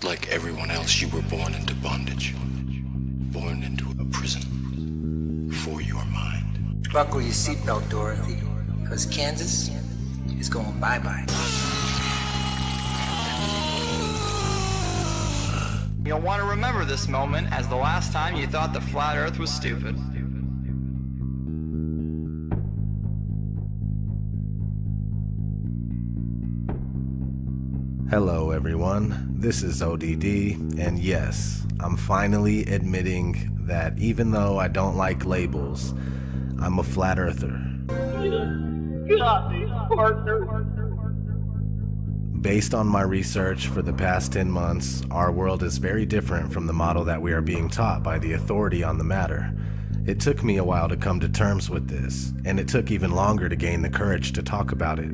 Like everyone else, you were born into bondage. Born into a prison for your mind. Buckle your seatbelt, Dorothy, because Kansas is going bye-bye. You'll want to remember this moment as the last time you thought the flat earth was stupid. Hello everyone, this is ODD, and yes, I'm finally admitting that even though I don't like labels, I'm a flat earther. Based on my research for the past 10 months, our world is very different from the model that we are being taught by the authority on the matter. It took me a while to come to terms with this, and it took even longer to gain the courage to talk about it.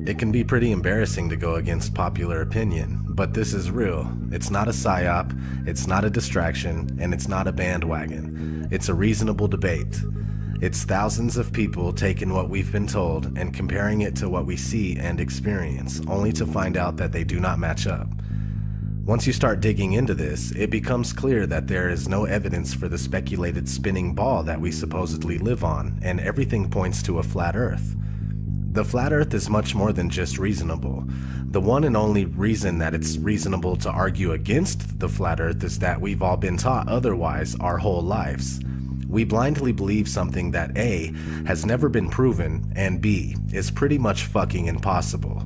It can be pretty embarrassing to go against popular opinion, but this is real. It's not a psyop, it's not a distraction, and it's not a bandwagon. It's a reasonable debate. It's thousands of people taking what we've been told and comparing it to what we see and experience, only to find out that they do not match up. Once you start digging into this, it becomes clear that there is no evidence for the speculated spinning ball that we supposedly live on, and everything points to a flat earth. The flat earth is much more than just reasonable. The one and only reason that it's reasonable to argue against the flat earth is that we've all been taught otherwise our whole lives. We blindly believe something that A, has never been proven, and B, is pretty much fucking impossible.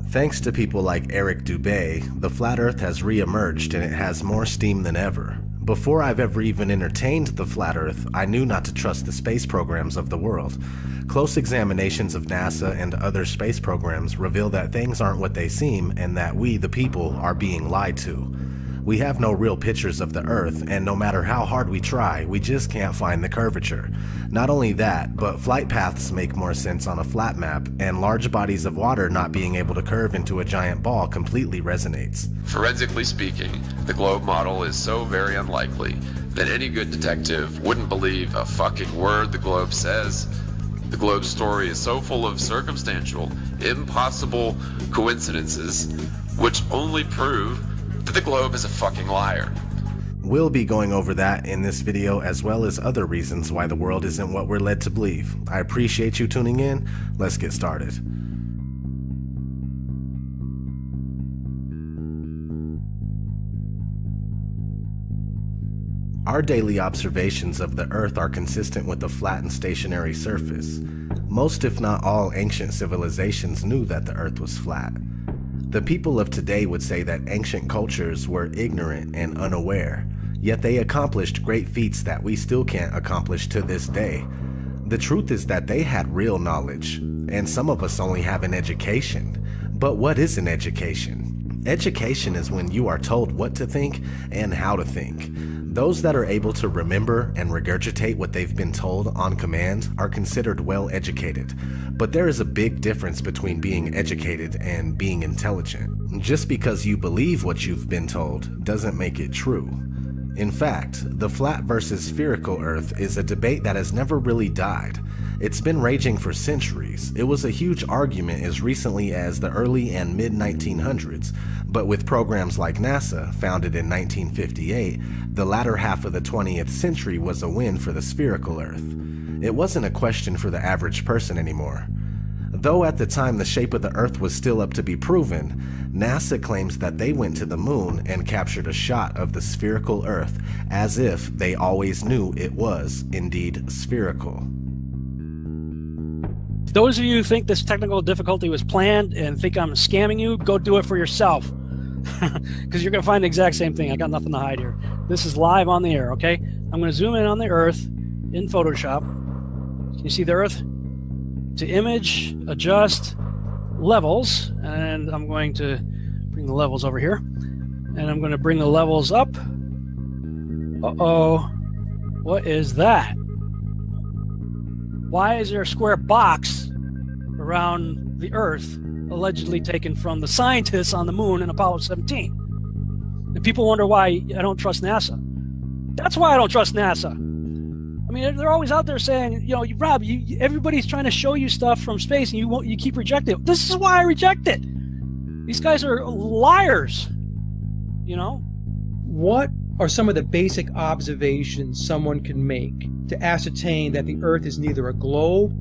Thanks to people like Eric Dubay, the flat earth has re-emerged and it has more steam than ever. Before I've ever even entertained the flat earth, I knew not to trust the space programs of the world. Close examinations of NASA and other space programs reveal that things aren't what they seem and that we, the people, are being lied to. We have no real pictures of the Earth, and no matter how hard we try, we just can't find the curvature. Not only that, but flight paths make more sense on a flat map, and large bodies of water not being able to curve into a giant ball completely resonates. Forensically speaking, the globe model is so very unlikely that any good detective wouldn't believe a fucking word the globe says. The globe story is so full of circumstantial, impossible coincidences, which only prove that the globe is a fucking liar. We'll be going over that in this video, as well as other reasons why the world isn't what we're led to believe. I appreciate you tuning in. Let's get started. Our daily observations of the Earth are consistent with a flat and stationary surface. Most, if not all, ancient civilizations knew that the Earth was flat. The people of today would say that ancient cultures were ignorant and unaware, yet they accomplished great feats that we still can't accomplish to this day. The truth is that they had real knowledge, and some of us only have an education. But what is an education? Education is when you are told what to think and how to think. Those that are able to remember and regurgitate what they've been told on command are considered well educated. But there is a big difference between being educated and being intelligent. Just because you believe what you've been told doesn't make it true. In fact, the flat versus spherical Earth is a debate that has never really died. It's been raging for centuries. It was a huge argument as recently as the early and mid-1900s, but with programs like NASA, founded in 1958, the latter half of the 20th century was a win for the spherical Earth. It wasn't a question for the average person anymore. Though at the time the shape of the Earth was still up to be proven, NASA claims that they went to the moon and captured a shot of the spherical Earth as if they always knew it was indeed spherical. Those of you who think this technical difficulty was planned and think I'm scamming you, go do it for yourself. Because you're going to find the exact same thing. I got nothing to hide here. This is live on the air, okay? I'm going to zoom in on the Earth in Photoshop. Can you see the Earth? To image, adjust, levels, and I'm going to bring the levels over here. And I'm going to bring the levels up. Uh-oh. What is that? Why is there a square box around the Earth allegedly taken from the scientists on the moon in Apollo 17? And people wonder why I don't trust NASA. That's why I don't trust NASA. I mean, they're always out there saying, you know, Rob, everybody's trying to show you stuff from space and you keep rejecting it. This is why I reject it. These guys are liars. you know? What are some of the basic observations someone can make to ascertain that the Earth is neither a globe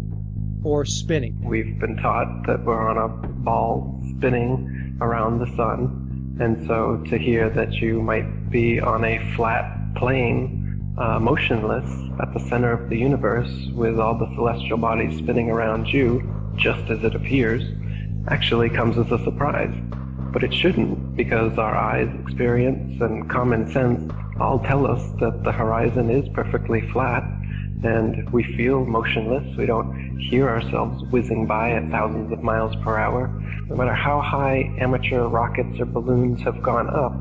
or spinning? We've been taught that we're on a ball spinning around the sun, and so to hear that you might be on a flat plane, motionless at the center of the universe with all the celestial bodies spinning around you, just as it appears, actually comes as a surprise. But it shouldn't, because our eyes, experience, and common sense all tell us that the horizon is perfectly flat, and we feel motionless. We don't hear ourselves whizzing by at thousands of miles per hour. No matter how high amateur rockets or balloons have gone up,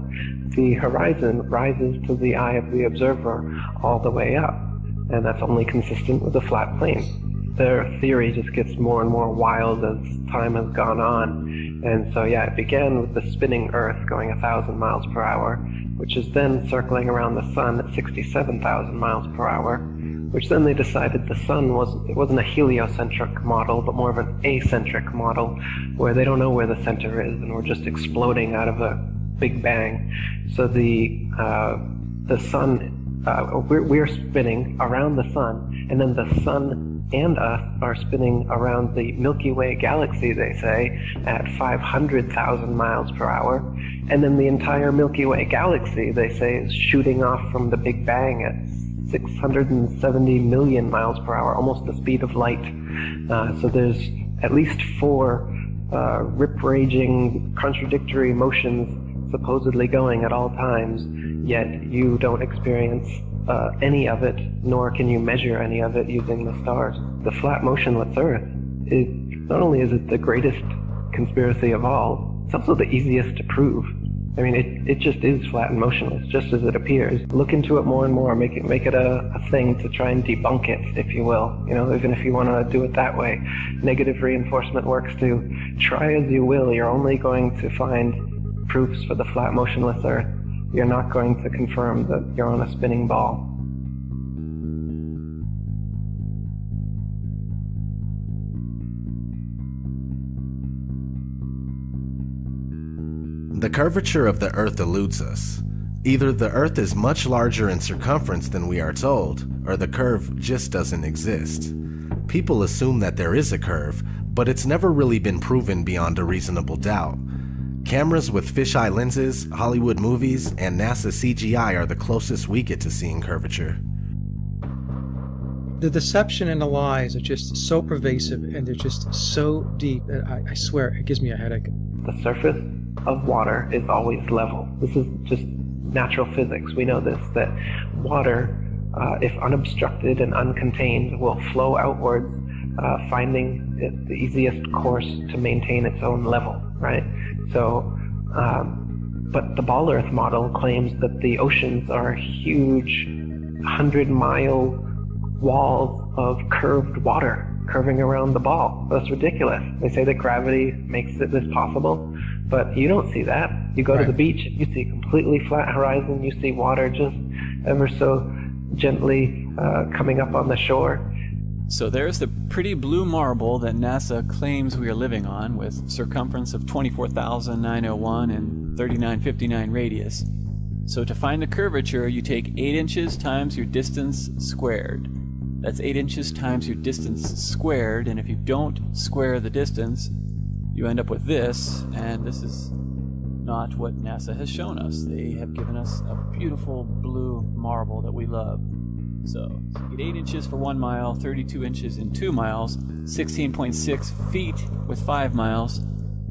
the horizon rises to the eye of the observer all the way up, and that's only consistent with a flat plane. Their theory just gets more and more wild as time has gone on. And so, yeah, it began with the spinning Earth going 1,000 miles per hour, which is then circling around the sun at 67,000 miles per hour, which then they decided the sun wasn't a heliocentric model, but more of an acentric model, where they don't know where the center is, and we're just exploding out of a big bang. So the sun, we're spinning around the sun, and then the sun and us are spinning around the Milky Way galaxy, they say, at 500,000 miles per hour. And then the entire Milky Way galaxy, they say, is shooting off from the Big Bang at 670 million miles per hour, almost the speed of light. So there's at least 4 rip-raging, contradictory motions supposedly going at all times, yet you don't experience any of it, nor can you measure any of it using the stars. The flat motionless Earth, not only is it the greatest conspiracy of all, it's also the easiest to prove. I mean, it just is flat and motionless, just as it appears. Look into it more and more, make it a thing to try and debunk it, if you will. You know, even if you want to do it that way. Negative reinforcement works too. Try as you will, you're only going to find proofs for the flat motionless Earth. You're not going to confirm that you're on a spinning ball. The curvature of the Earth eludes us. Either the Earth is much larger in circumference than we are told, or the curve just doesn't exist. People assume that there is a curve, but it's never really been proven beyond a reasonable doubt. Cameras with fisheye lenses, Hollywood movies, and NASA CGI are the closest we get to seeing curvature. The deception and the lies are just so pervasive, and they're just so deep that I swear it gives me a headache. The surface of water is always level. This is just natural physics. We know this, that water, if unobstructed and uncontained, will flow outwards, finding it the easiest course to maintain its own level, right? So, but the Ball Earth model claims that the oceans are huge 100-mile walls of curved water curving around the ball. That's ridiculous. They say that gravity makes this possible, but you don't see that. You go to the beach, you see a completely flat horizon, you see water just ever so gently coming up on the shore. So there's the pretty blue marble that NASA claims we are living on, with circumference of 24,901 and 3959 radius. So to find the curvature, you take 8 inches times your distance squared. That's 8 inches times your distance squared, and if you don't square the distance, you end up with this, and this is not what NASA has shown us. They have given us a beautiful blue marble that we love. So you get 8 inches for 1 mile, 32 inches in 2 miles, 16.6 feet with 5 miles,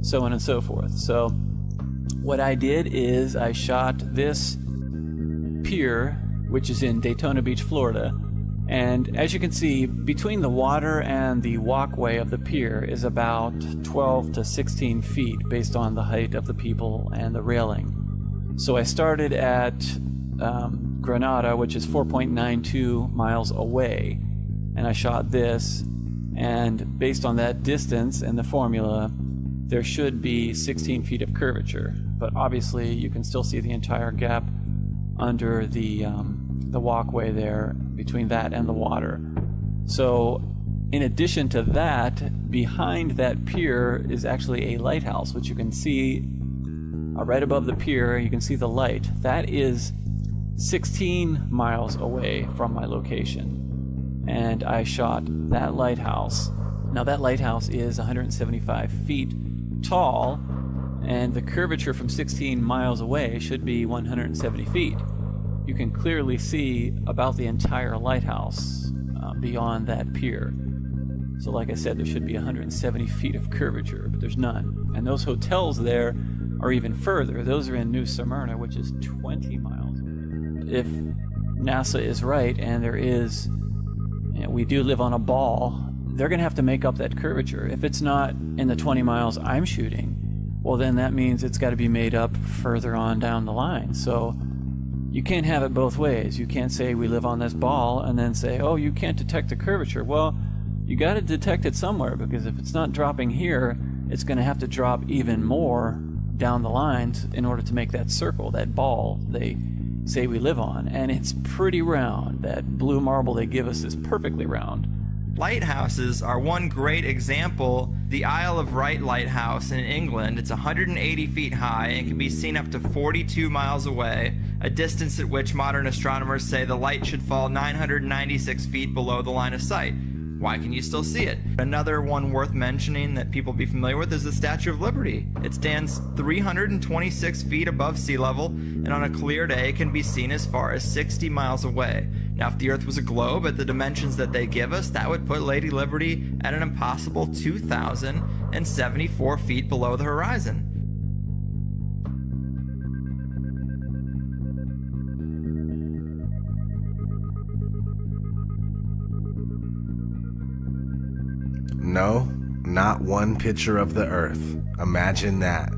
so on and so forth. So what I did is I shot this pier, which is in Daytona Beach, Florida, and as you can see, between the water and the walkway of the pier is about 12 to 16 feet based on the height of the people and the railing. So I started at Granada, which is 4.92 miles away, and I shot this, and based on that distance and the formula, there should be 16 feet of curvature, but obviously you can still see the entire gap under the walkway there between that and the water. So in addition to that, behind that pier is actually a lighthouse, which you can see right above the pier. You can see the light. That is 16 miles away from my location. And I shot that lighthouse. Now that lighthouse is 175 feet tall, and the curvature from 16 miles away should be 170 feet. You can clearly see about the entire lighthouse beyond that pier. So like I said, there should be 170 feet of curvature, but there's none. And those hotels there are even further. Those are in New Smyrna, which is 20 miles. If NASA is right, and there is, we do live on a ball, they're going to have to make up that curvature. If it's not in the 20 miles I'm shooting, well, then that means it's got to be made up further on down the line. So you can't have it both ways. You can't say we live on this ball and then say, oh, you can't detect the curvature. Well, you got to detect it somewhere, because if it's not dropping here, it's going to have to drop even more down the lines in order to make that circle, that ball they say we live on. And it's pretty round. That blue marble they give us is perfectly round. Lighthouses are one great example. The Isle of Wight Lighthouse in England, it's 180 feet high and can be seen up to 42 miles away, a distance at which modern astronomers say the light should fall 996 feet below the line of sight. Why can you still see it? Another one worth mentioning that people be familiar with is the Statue of Liberty. It stands 326 feet above sea level, and on a clear day can be seen as far as 60 miles away. Now, if the Earth was a globe at the dimensions that they give us, that would put Lady Liberty at an impossible 2,074 feet below the horizon. No, not one picture of the Earth. Imagine that.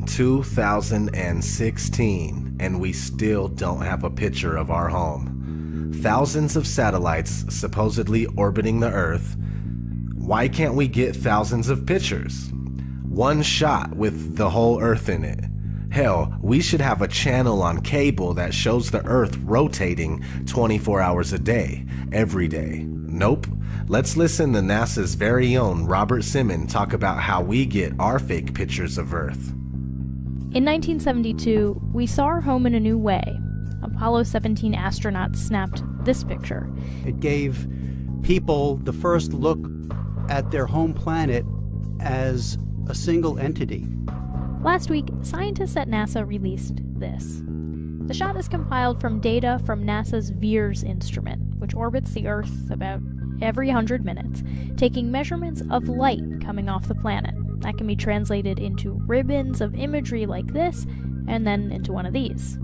2016, and we still don't have a picture of our home. Thousands of satellites supposedly orbiting the Earth. Why can't we get thousands of pictures? One shot with the whole Earth in it. Hell, we should have a channel on cable that shows the Earth rotating 24 hours a day, every day. Nope. Let's listen to NASA's very own Robert Simmons talk about how we get our fake pictures of Earth. In 1972, we saw our home in a new way. Apollo 17 astronauts snapped this picture. It gave people the first look at their home planet as a single entity. Last week, scientists at NASA released this. The shot is compiled from data from NASA's VEERS instrument, which orbits the Earth about every 100 minutes, taking measurements of light coming off the planet. That can be translated into ribbons of imagery like this, and then into one of these.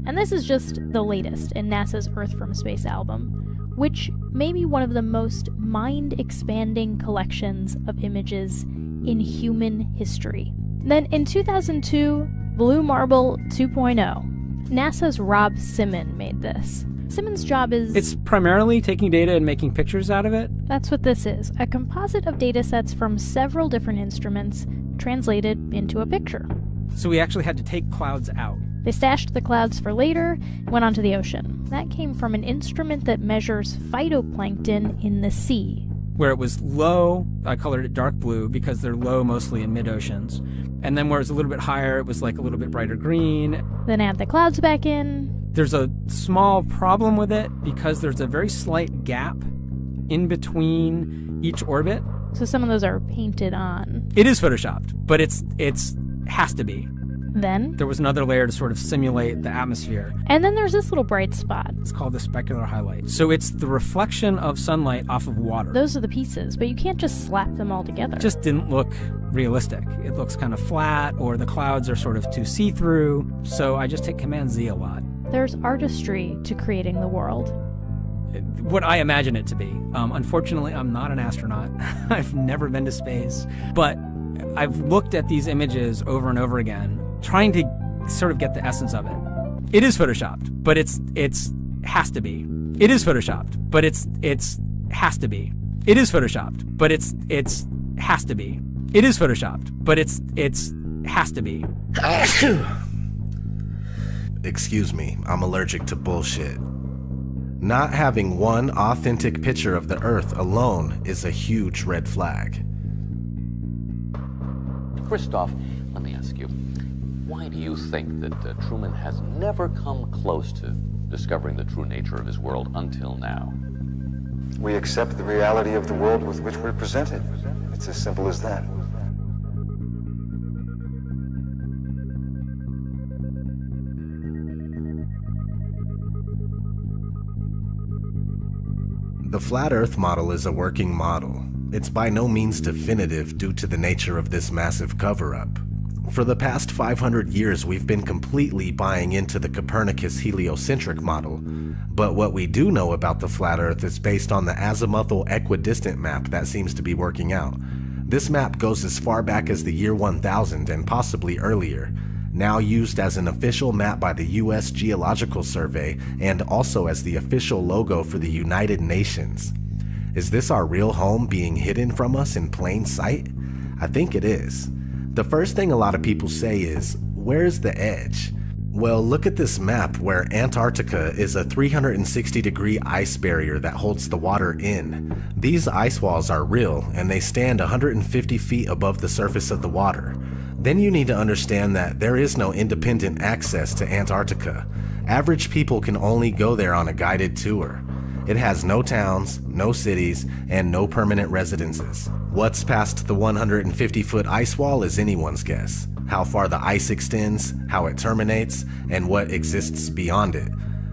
And this is just the latest in NASA's Earth from Space album, which may be one of the most mind-expanding collections of images in human history. Then in 2002, Blue Marble 2.0, NASA's Rob Simmons made this. Simmons' job is... It's primarily taking data and making pictures out of it. That's what this is, a composite of data sets from several different instruments translated into a picture. So we actually had to take clouds out. They stashed the clouds for later, went onto the ocean. That came from an instrument that measures phytoplankton in the sea. Where it was low, I colored it dark blue because they're low mostly in mid-oceans. And then where it was a little bit higher, it was like a little bit brighter green. Then add the clouds back in. There's a small problem with it because there's a very slight gap in between each orbit. So some of those are painted on. It is photoshopped, but it's has to be. Then there was another layer to sort of simulate the atmosphere. And then there's this little bright spot. It's called the specular highlight. So it's the reflection of sunlight off of water. Those are the pieces, but you can't just slap them all together. It just didn't look realistic. It looks kind of flat, or the clouds are sort of too see-through. So I just hit Command-Z a lot. There's artistry to creating the world. What I imagine it to be. Unfortunately, I'm not an astronaut. I've never been to space. But I've looked at these images over and over again, trying to sort of get the essence of it. It is photoshopped, but it's has to be. It is photoshopped, but it's has to be. It is photoshopped, but it's has to be. It is photoshopped, but it's has to be. Excuse me, I'm allergic to bullshit. Not having one authentic picture of the Earth alone is a huge red flag. Christoph, let me ask you, Why do you think that Truman has never come close to discovering the true nature of his world until now? We accept the reality of the world with which we're presented. It's as simple as that. The flat Earth model is a working model. It's by no means definitive due to the nature of this massive cover-up. For the past 500 years, we've been completely buying into the Copernicus heliocentric model, but what we do know about the flat Earth is based on the azimuthal equidistant map that seems to be working out. This map goes as far back as the year 1000 and possibly earlier, now used as an official map by the U.S. Geological Survey and also as the official logo for the United Nations. Is this our real home being hidden from us in plain sight? I think it is. The first thing a lot of people say is, where's the edge? Well, look at this map where Antarctica is a 360-degree ice barrier that holds the water in. These ice walls are real, and they stand 150 feet above the surface of the water. Then you need to understand that there is no independent access to Antarctica. Average people can only go there on a guided tour. It has no towns, no cities, and no permanent residences. What's past the 150-foot ice wall is anyone's guess. How far the ice extends, how it terminates, and what exists beyond it.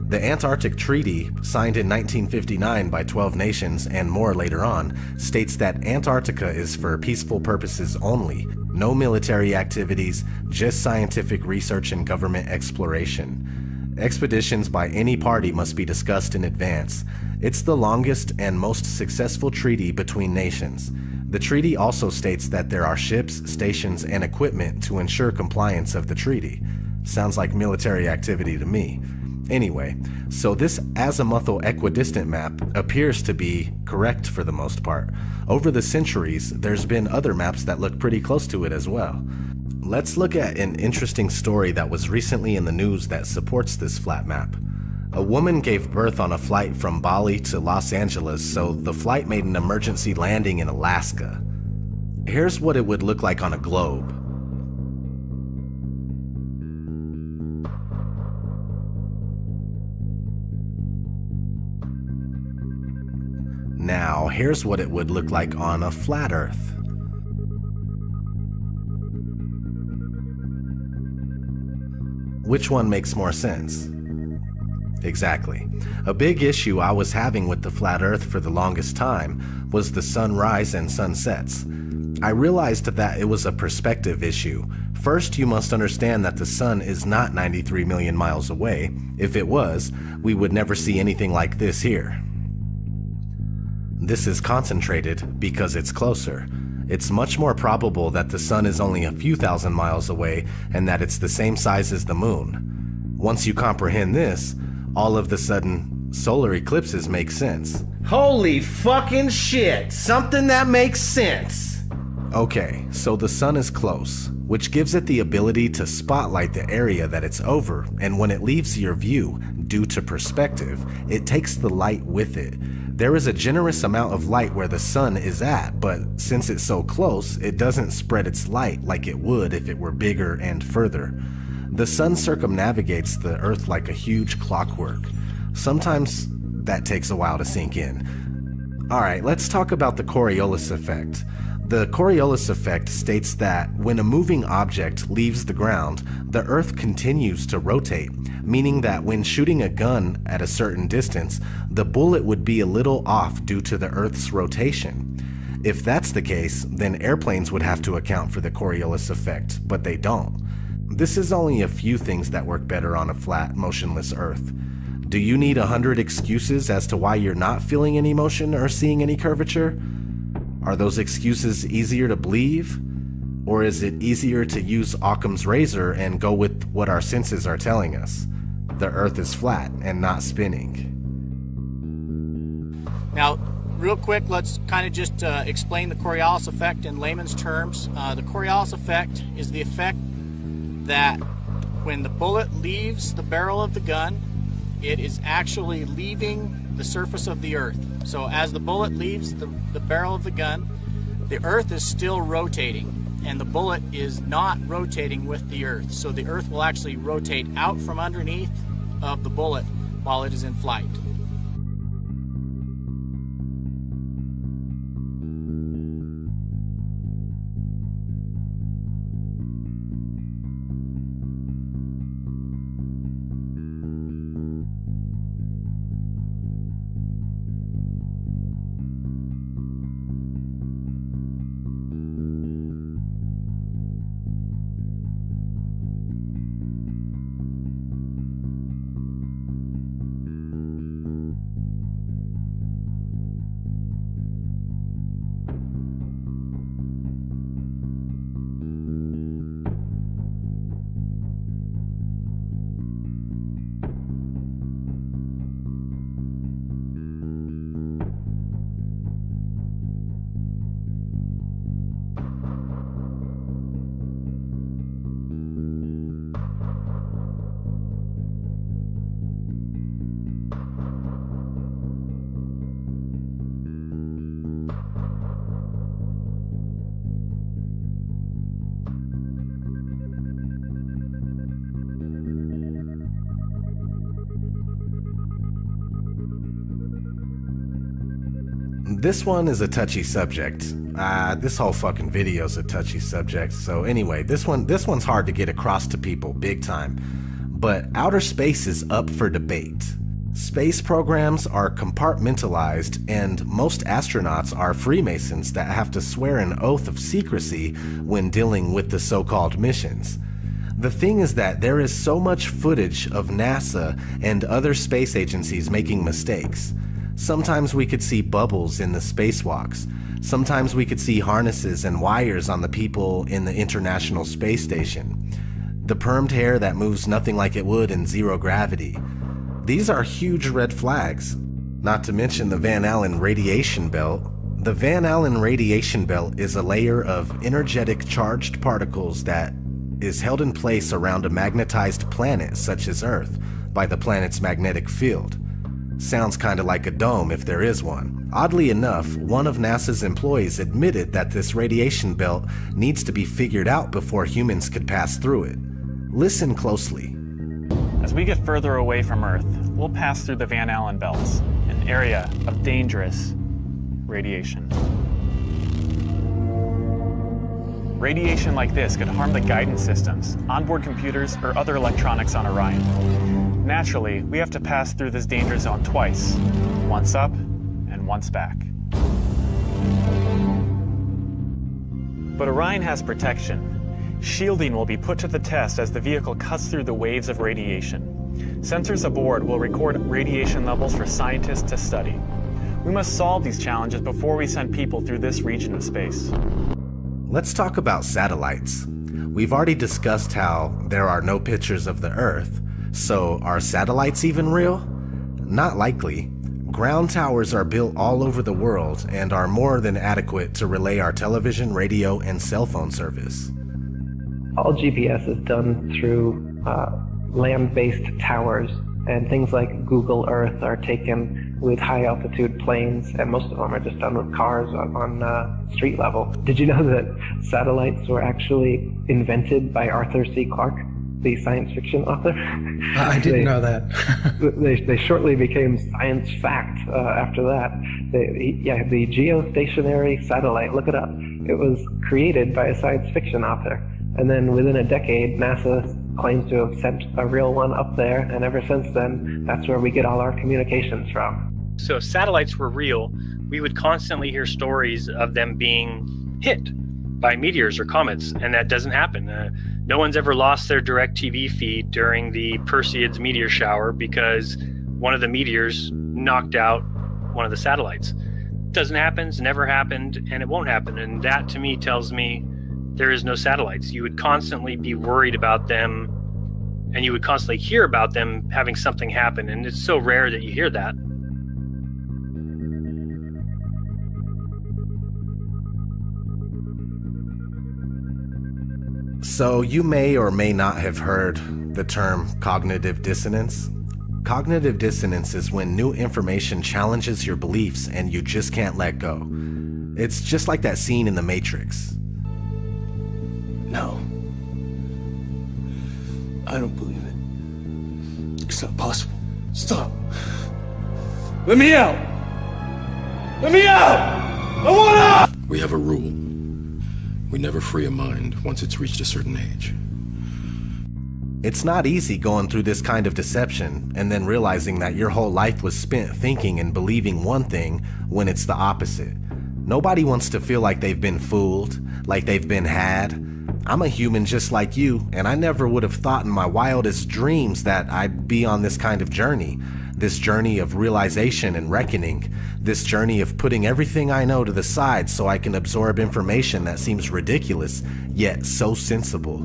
The Antarctic Treaty, signed in 1959 by 12 nations and more later on, states that Antarctica is for peaceful purposes only. No military activities, just scientific research and government exploration. Expeditions by any party must be discussed in advance. It's the longest and most successful treaty between nations. The treaty also states that there are ships, stations, and equipment to ensure compliance of the treaty. Sounds like military activity to me. Anyway, so this azimuthal equidistant map appears to be correct for the most part. Over the centuries, there's been other maps that look pretty close to it as well. Let's look at an interesting story that was recently in the news that supports this flat map. A woman gave birth on a flight from Bali to Los Angeles, so the flight made an emergency landing in Alaska. Here's what it would look like on a globe. Now, here's what it would look like on a flat Earth. Which one makes more sense? Exactly. A big issue I was having with the flat Earth for the longest time was the sunrise and sunsets. I realized that it was a perspective issue. First, you must understand that the sun is not 93 million miles away. If it was, we would never see anything like this here. This is concentrated because it's closer. It's much more probable that the sun is only a few thousand miles away and that it's the same size as the moon. Once you comprehend this, all of the sudden, solar eclipses make sense. Holy fucking shit! Something that makes sense! Okay, so the sun is close, which gives it the ability to spotlight the area that it's over, and when it leaves your view, due to perspective, it takes the light with it. There is a generous amount of light where the sun is at, but since it's so close, it doesn't spread its light like it would if it were bigger and further. The sun circumnavigates the Earth like a huge clockwork. Sometimes that takes a while to sink in. Alright, let's talk about the Coriolis effect. The Coriolis effect states that when a moving object leaves the ground, the Earth continues to rotate, meaning that when shooting a gun at a certain distance, the bullet would be a little off due to the Earth's rotation. If that's the case, then airplanes would have to account for the Coriolis effect, but they don't. This is only a few things that work better on a flat, motionless Earth. Do you need 100 excuses as to why you're not feeling any motion or seeing any curvature? Are those excuses easier to believe? Or is it easier to use Occam's razor and go with what our senses are telling us? The Earth is flat and not spinning. Now, real quick, let's kind of just explain the Coriolis effect in layman's terms. The Coriolis effect is the effect that when the bullet leaves the barrel of the gun, it is actually leaving the surface of the Earth. So as the bullet leaves the barrel of the gun, the Earth is still rotating. and the bullet is not rotating with the Earth. So the Earth will actually rotate out from underneath of the bullet while it is in flight. This one is a touchy subject. This whole fucking video is a touchy subject. So anyway, this one's hard to get across to people big time. But outer space is up for debate. Space programs are compartmentalized, and most astronauts are Freemasons that have to swear an oath of secrecy when dealing with the so-called missions. The thing is that there is so much footage of NASA and other space agencies making mistakes. Sometimes we could see bubbles in the spacewalks. Sometimes we could see harnesses and wires on the people in the International Space Station. The permed hair that moves nothing like it would in zero gravity. These are huge red flags. Not to mention the Van Allen radiation belt. The Van Allen radiation belt is a layer of energetic charged particles that is held in place around a magnetized planet such as Earth by the planet's magnetic field. Sounds kinda like a dome if there is one. Oddly enough, one of NASA's employees admitted that this radiation belt needs to be figured out before humans could pass through it. Listen closely. As we get further away from Earth, we'll pass through the Van Allen belts, an area of dangerous radiation. Radiation like this could harm the guidance systems, onboard computers, or other electronics on Orion. Naturally, we have to pass through this danger zone twice, once up and once back. But Orion has protection. Shielding will be put to the test as the vehicle cuts through the waves of radiation. Sensors aboard will record radiation levels for scientists to study. We must solve these challenges before we send people through this region of space. Let's talk about satellites. We've already discussed how there are no pictures of the Earth. So, are satellites even real? Not likely. Ground towers are built all over the world and are more than adequate to relay our television, radio, and cell phone service. All GPS is done through land-based towers, and things like Google Earth are taken with high-altitude planes, and most of them are just done with cars on street level. Did you know that satellites were actually invented by Arthur C. Clarke, the science fiction author? I didn't know that. they shortly became science fact after that. The geostationary satellite, look it up. It was created by a science fiction author. And then within a decade, NASA claims to have sent a real one up there, and ever since then, that's where we get all our communications from. So if satellites were real, we would constantly hear stories of them being hit by meteors or comets, and that doesn't happen. No one's ever lost their direct TV feed during the Perseids meteor shower because one of the meteors knocked out one of the satellites. It doesn't happen, it's never happened, and it won't happen. And that to me tells me there is no satellites. You would constantly be worried about them, and you would constantly hear about them having something happen, and it's so rare that you hear that. So you may or may not have heard the term cognitive dissonance. Cognitive dissonance is when new information challenges your beliefs and you just can't let go. It's just like that scene in The Matrix. No. I don't believe it. It's not possible. Stop. Let me out! Let me out! I want out! We have a rule. We never free a mind once it's reached a certain age. It's not easy going through this kind of deception and then realizing that your whole life was spent thinking and believing one thing when it's the opposite. Nobody wants to feel like they've been fooled, like they've been had. I'm a human just like you, and I never would have thought in my wildest dreams that I'd be on this kind of journey. This journey of realization and reckoning. This journey of putting everything I know to the side so I can absorb information that seems ridiculous, yet so sensible.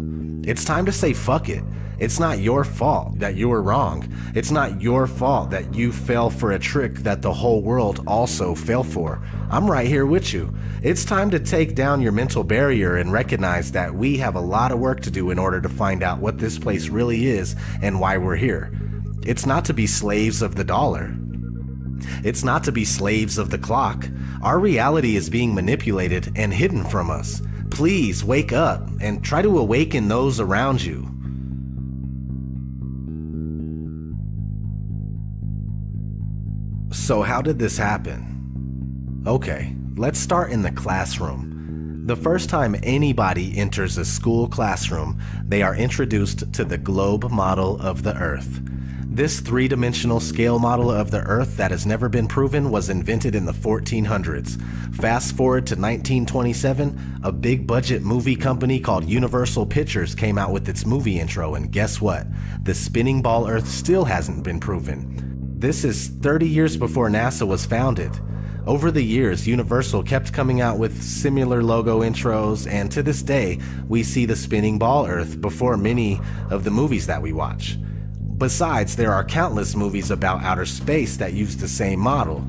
It's time to say fuck it. It's not your fault that you were wrong. It's not your fault that you fell for a trick that the whole world also fell for. I'm right here with you. It's time to take down your mental barrier and recognize that we have a lot of work to do in order to find out what this place really is and why we're here. It's not to be slaves of the dollar. It's not to be slaves of the clock. Our reality is being manipulated and hidden from us. Please wake up and try to awaken those around you. So how did this happen? Okay, let's start in the classroom. The first time anybody enters a school classroom, they are introduced to the globe model of the Earth. This three-dimensional scale model of the Earth that has never been proven was invented in the 1400s. Fast forward to 1927, a big-budget movie company called Universal Pictures came out with its movie intro, and guess what? The spinning ball Earth still hasn't been proven. This is 30 years before NASA was founded. Over the years, Universal kept coming out with similar logo intros, and to this day, we see the spinning ball Earth before many of the movies that we watch. Besides, there are countless movies about outer space that use the same model.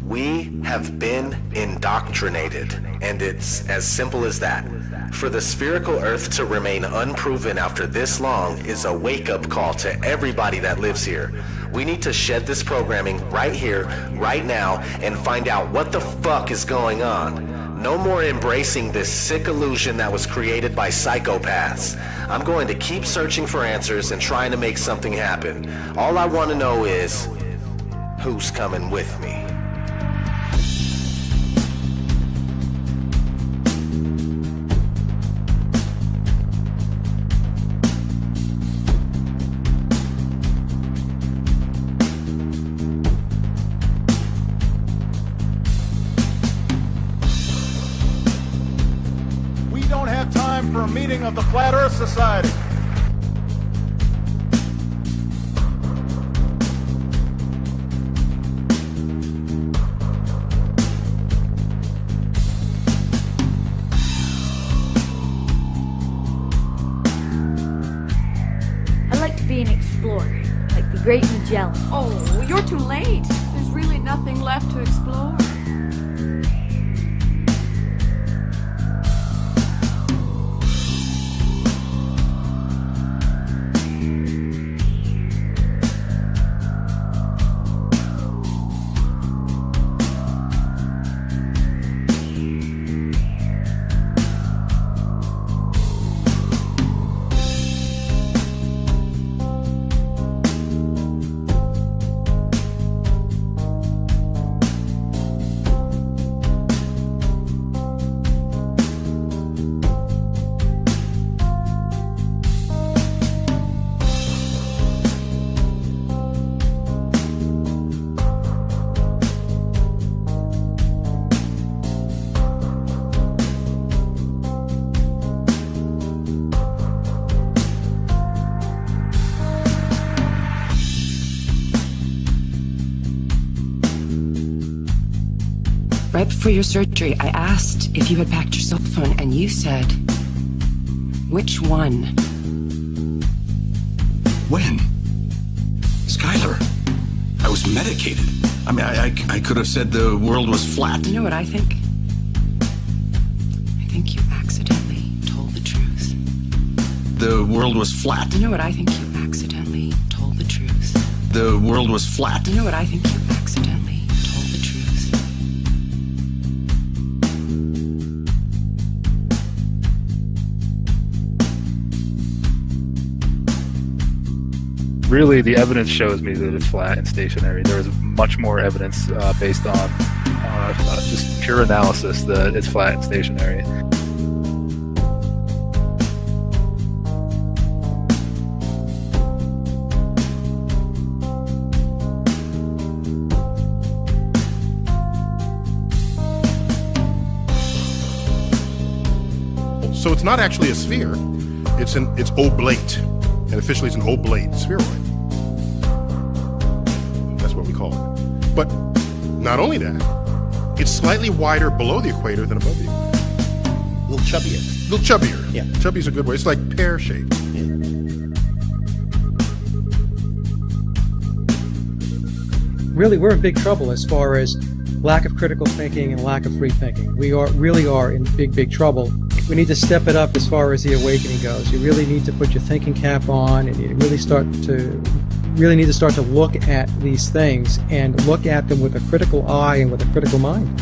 We have been indoctrinated, and it's as simple as that. For the spherical Earth to remain unproven after this long is a wake-up call to everybody that lives here. We need to shed this programming right here, right now, and find out what the fuck is going on. No more embracing this sick illusion that was created by psychopaths. I'm going to keep searching for answers and trying to make something happen. All I want to know is, who's coming with me? For a meeting of the Flat Earth Society. I'd like to be an explorer, like the Great Magellan. Oh, you're too late. There's really nothing left to explore. Right before your surgery, I asked if you had packed your cell phone, and you said, which one? When? Skylar, I was medicated. I mean, I could have said the world was flat. You know what I think? I think you accidentally told the truth. The world was flat. You know what I think? You accidentally told the truth. The world was flat. You know what I think? You accidentally told the truth. really the evidence shows me that it's flat and stationary. There is much more evidence based on just pure analysis that it's flat and stationary. So it's not actually a sphere, it's oblate, and officially it's an oblate spheroid. That's what we call it. But not only that, it's slightly wider below the equator than above the equator. A little chubbier. A little chubbier. Yeah. Chubby's a good way. It's like pear-shaped. Yeah. Really, we're in big trouble as far as lack of critical thinking and lack of free thinking. We really are in big trouble. We need to step it up as far as the awakening goes. You really need to put your thinking cap on, and you really need to start to look at these things and look at them with a critical eye and with a critical mind.